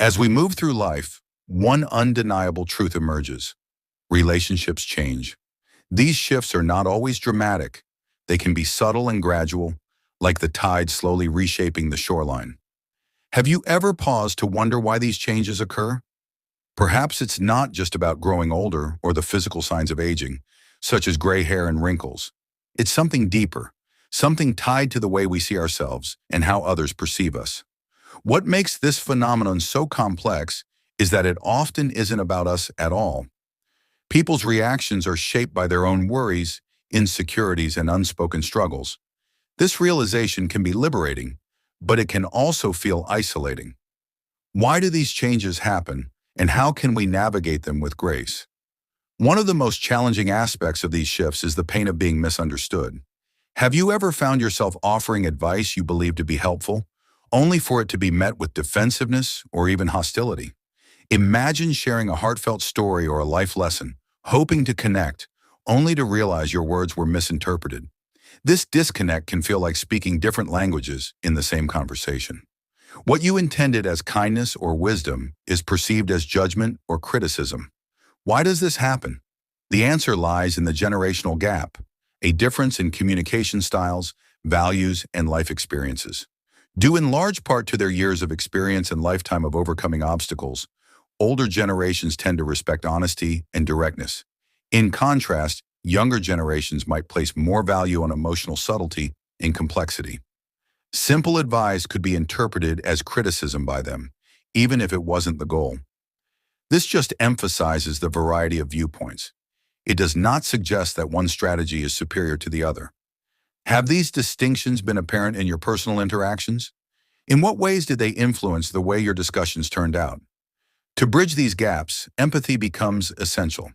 As we move through life, one undeniable truth emerges. Relationships change. These shifts are not always dramatic. They can be subtle and gradual, like the tide slowly reshaping the shoreline. Have you ever paused to wonder why these changes occur? Perhaps it's not just about growing older or the physical signs of aging, such as gray hair and wrinkles. It's something deeper, something tied to the way we see ourselves and how others perceive us. What makes this phenomenon so complex is that it often isn't about us at all. People's reactions are shaped by their own worries, insecurities, and unspoken struggles. This realization can be liberating, but it can also feel isolating. Why do these changes happen, and how can we navigate them with grace? One of the most challenging aspects of these shifts is the pain of being misunderstood. Have you ever found yourself offering advice you believe to be helpful, only for it to be met with defensiveness or even hostility? Imagine sharing a heartfelt story or a life lesson, hoping to connect, only to realize your words were misinterpreted. This disconnect can feel like speaking different languages in the same conversation. What you intended as kindness or wisdom is perceived as judgment or criticism. Why does this happen? The answer lies in the generational gap, a difference in communication styles, values, and life experiences. Due in large part to their years of experience and lifetime of overcoming obstacles, older generations tend to respect honesty and directness. In contrast, younger generations might place more value on emotional subtlety and complexity. Simple advice could be interpreted as criticism by them, even if it wasn't the goal. This just emphasizes the variety of viewpoints. It does not suggest that one strategy is superior to the other. Have these distinctions been apparent in your personal interactions? In what ways did they influence the way your discussions turned out? To bridge these gaps, empathy becomes essential.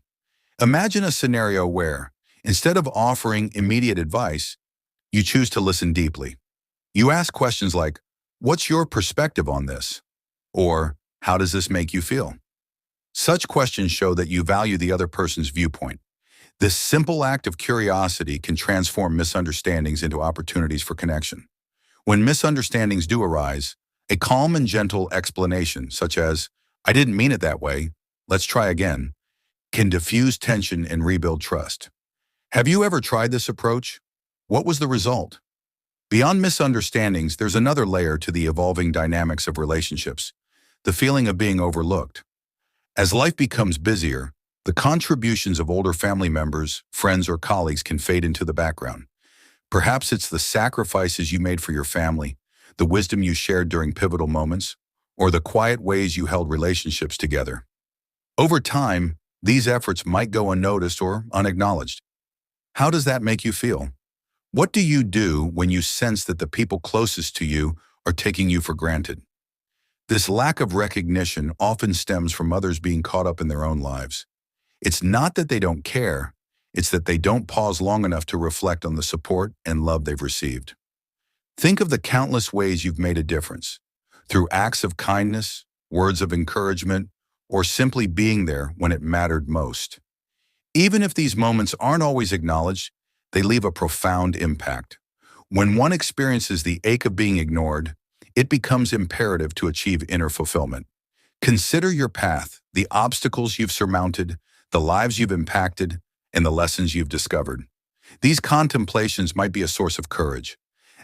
Imagine a scenario where, instead of offering immediate advice, you choose to listen deeply. You ask questions like, "What's your perspective on this?" Or, "How does this make you feel?" Such questions show that you value the other person's viewpoint. This simple act of curiosity can transform misunderstandings into opportunities for connection. When misunderstandings do arise, a calm and gentle explanation, such as, "I didn't mean it that way, let's try again," can diffuse tension and rebuild trust. Have you ever tried this approach? What was the result? Beyond misunderstandings, there's another layer to the evolving dynamics of relationships, the feeling of being overlooked. As life becomes busier, the contributions of older family members, friends, or colleagues can fade into the background. Perhaps it's the sacrifices you made for your family, the wisdom you shared during pivotal moments, or the quiet ways you held relationships together. Over time, these efforts might go unnoticed or unacknowledged. How does that make you feel? What do you do when you sense that the people closest to you are taking you for granted? This lack of recognition often stems from others being caught up in their own lives. It's not that they don't care, it's that they don't pause long enough to reflect on the support and love they've received. Think of the countless ways you've made a difference, through acts of kindness, words of encouragement, or simply being there when it mattered most. Even if these moments aren't always acknowledged, they leave a profound impact. When one experiences the ache of being ignored, it becomes imperative to achieve inner fulfillment. Consider your path, the obstacles you've surmounted, the lives you've impacted, and the lessons you've discovered. These contemplations might be a source of courage.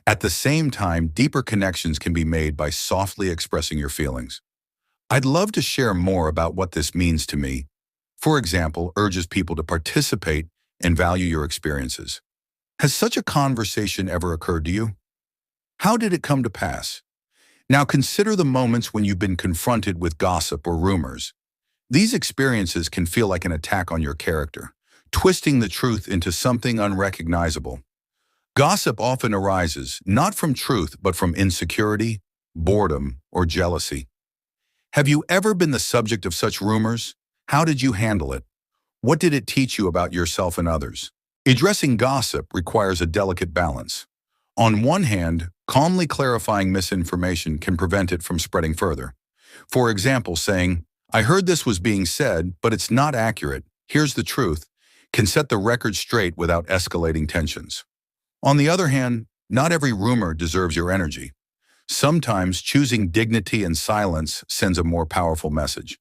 At the same time, deeper connections can be made by softly expressing your feelings. I'd love to share more about what this means to me. For example, urges people to participate and value your experiences. Has such a conversation ever occurred to you? How did it come to pass? Now consider the moments when you've been confronted with gossip or rumors. These experiences can feel like an attack on your character, twisting the truth into something unrecognizable. Gossip often arises not from truth but from insecurity, boredom, or jealousy. Have you ever been the subject of such rumors? How did you handle it? What did it teach you about yourself and others? Addressing gossip requires a delicate balance. On one hand, calmly clarifying misinformation can prevent it from spreading further. For example, saying, "I heard this was being said, but it's not accurate. Here's the truth," can set the record straight without escalating tensions. On the other hand, not every rumor deserves your energy. Sometimes choosing dignity and silence sends a more powerful message.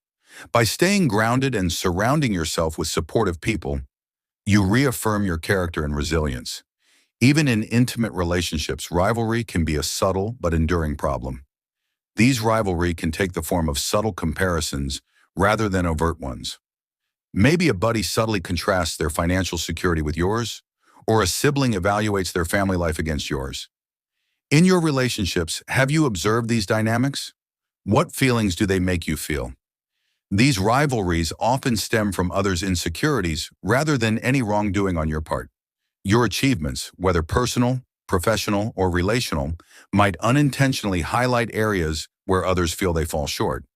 By staying grounded and surrounding yourself with supportive people, you reaffirm your character and resilience. Even in intimate relationships, rivalry can be a subtle but enduring problem. These rivalry can take the form of subtle comparisons rather than overt ones. Maybe a buddy subtly contrasts their financial security with yours, or a sibling evaluates their family life against yours. In your relationships, have you observed these dynamics? What feelings do they make you feel? These rivalries often stem from others' insecurities rather than any wrongdoing on your part. Your achievements, whether personal, professional, or relational, might unintentionally highlight areas where others feel they fall short.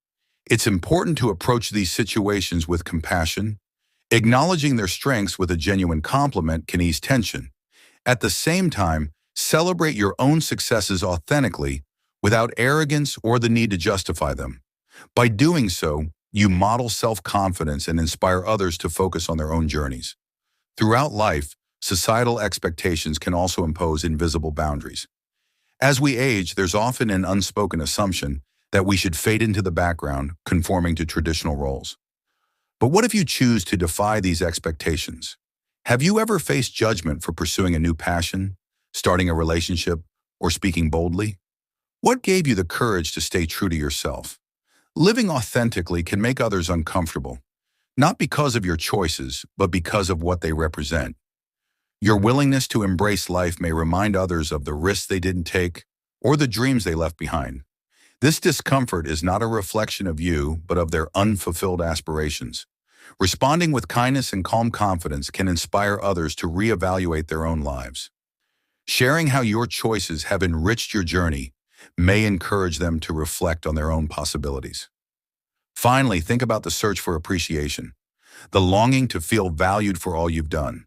It's important to approach these situations with compassion. Acknowledging their strengths with a genuine compliment can ease tension. At the same time, celebrate your own successes authentically without arrogance or the need to justify them. By doing so, you model self-confidence and inspire others to focus on their own journeys. Throughout life, societal expectations can also impose invisible boundaries. As we age, there's often an unspoken assumption that we should fade into the background, conforming to traditional roles. But what if you choose to defy these expectations? Have you ever faced judgment for pursuing a new passion, starting a relationship, or speaking boldly? What gave you the courage to stay true to yourself? Living authentically can make others uncomfortable, not because of your choices, but because of what they represent. Your willingness to embrace life may remind others of the risks they didn't take or the dreams they left behind. This discomfort is not a reflection of you, but of their unfulfilled aspirations. Responding with kindness and calm confidence can inspire others to reevaluate their own lives. Sharing how your choices have enriched your journey may encourage them to reflect on their own possibilities. Finally, think about the search for appreciation, the longing to feel valued for all you've done.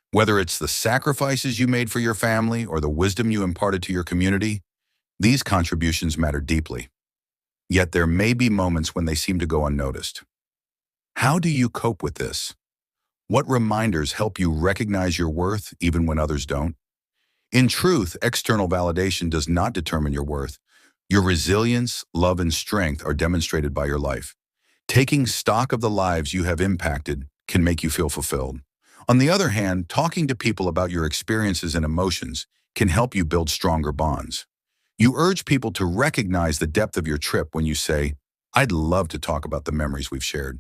Whether it's the sacrifices you made for your family or the wisdom you imparted to your community, these contributions matter deeply. Yet there may be moments when they seem to go unnoticed. How do you cope with this? What reminders help you recognize your worth even when others don't? In truth, external validation does not determine your worth. Your resilience, love, and strength are demonstrated by your life. Taking stock of the lives you have impacted can make you feel fulfilled. On the other hand, talking to people about your experiences and emotions can help you build stronger bonds. You urge people to recognize the depth of your trip when you say, "I'd love to talk about the memories we've shared."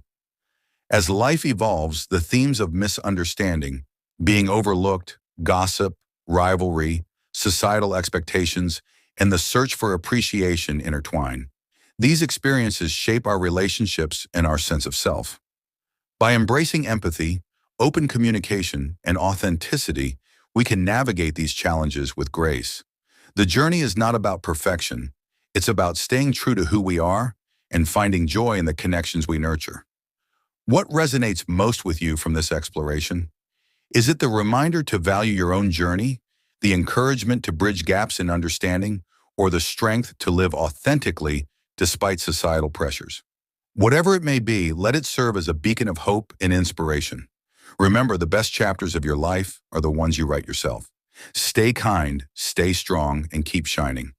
As life evolves, the themes of misunderstanding, being overlooked, gossip, rivalry, societal expectations, and the search for appreciation intertwine. These experiences shape our relationships and our sense of self. By embracing empathy, open communication, and authenticity, we can navigate these challenges with grace. The journey is not about perfection. It's about staying true to who we are and finding joy in the connections we nurture. What resonates most with you from this exploration? Is it the reminder to value your own journey, the encouragement to bridge gaps in understanding, or the strength to live authentically despite societal pressures? Whatever it may be, let it serve as a beacon of hope and inspiration. Remember, the best chapters of your life are the ones you write yourself. Stay kind, stay strong, and keep shining.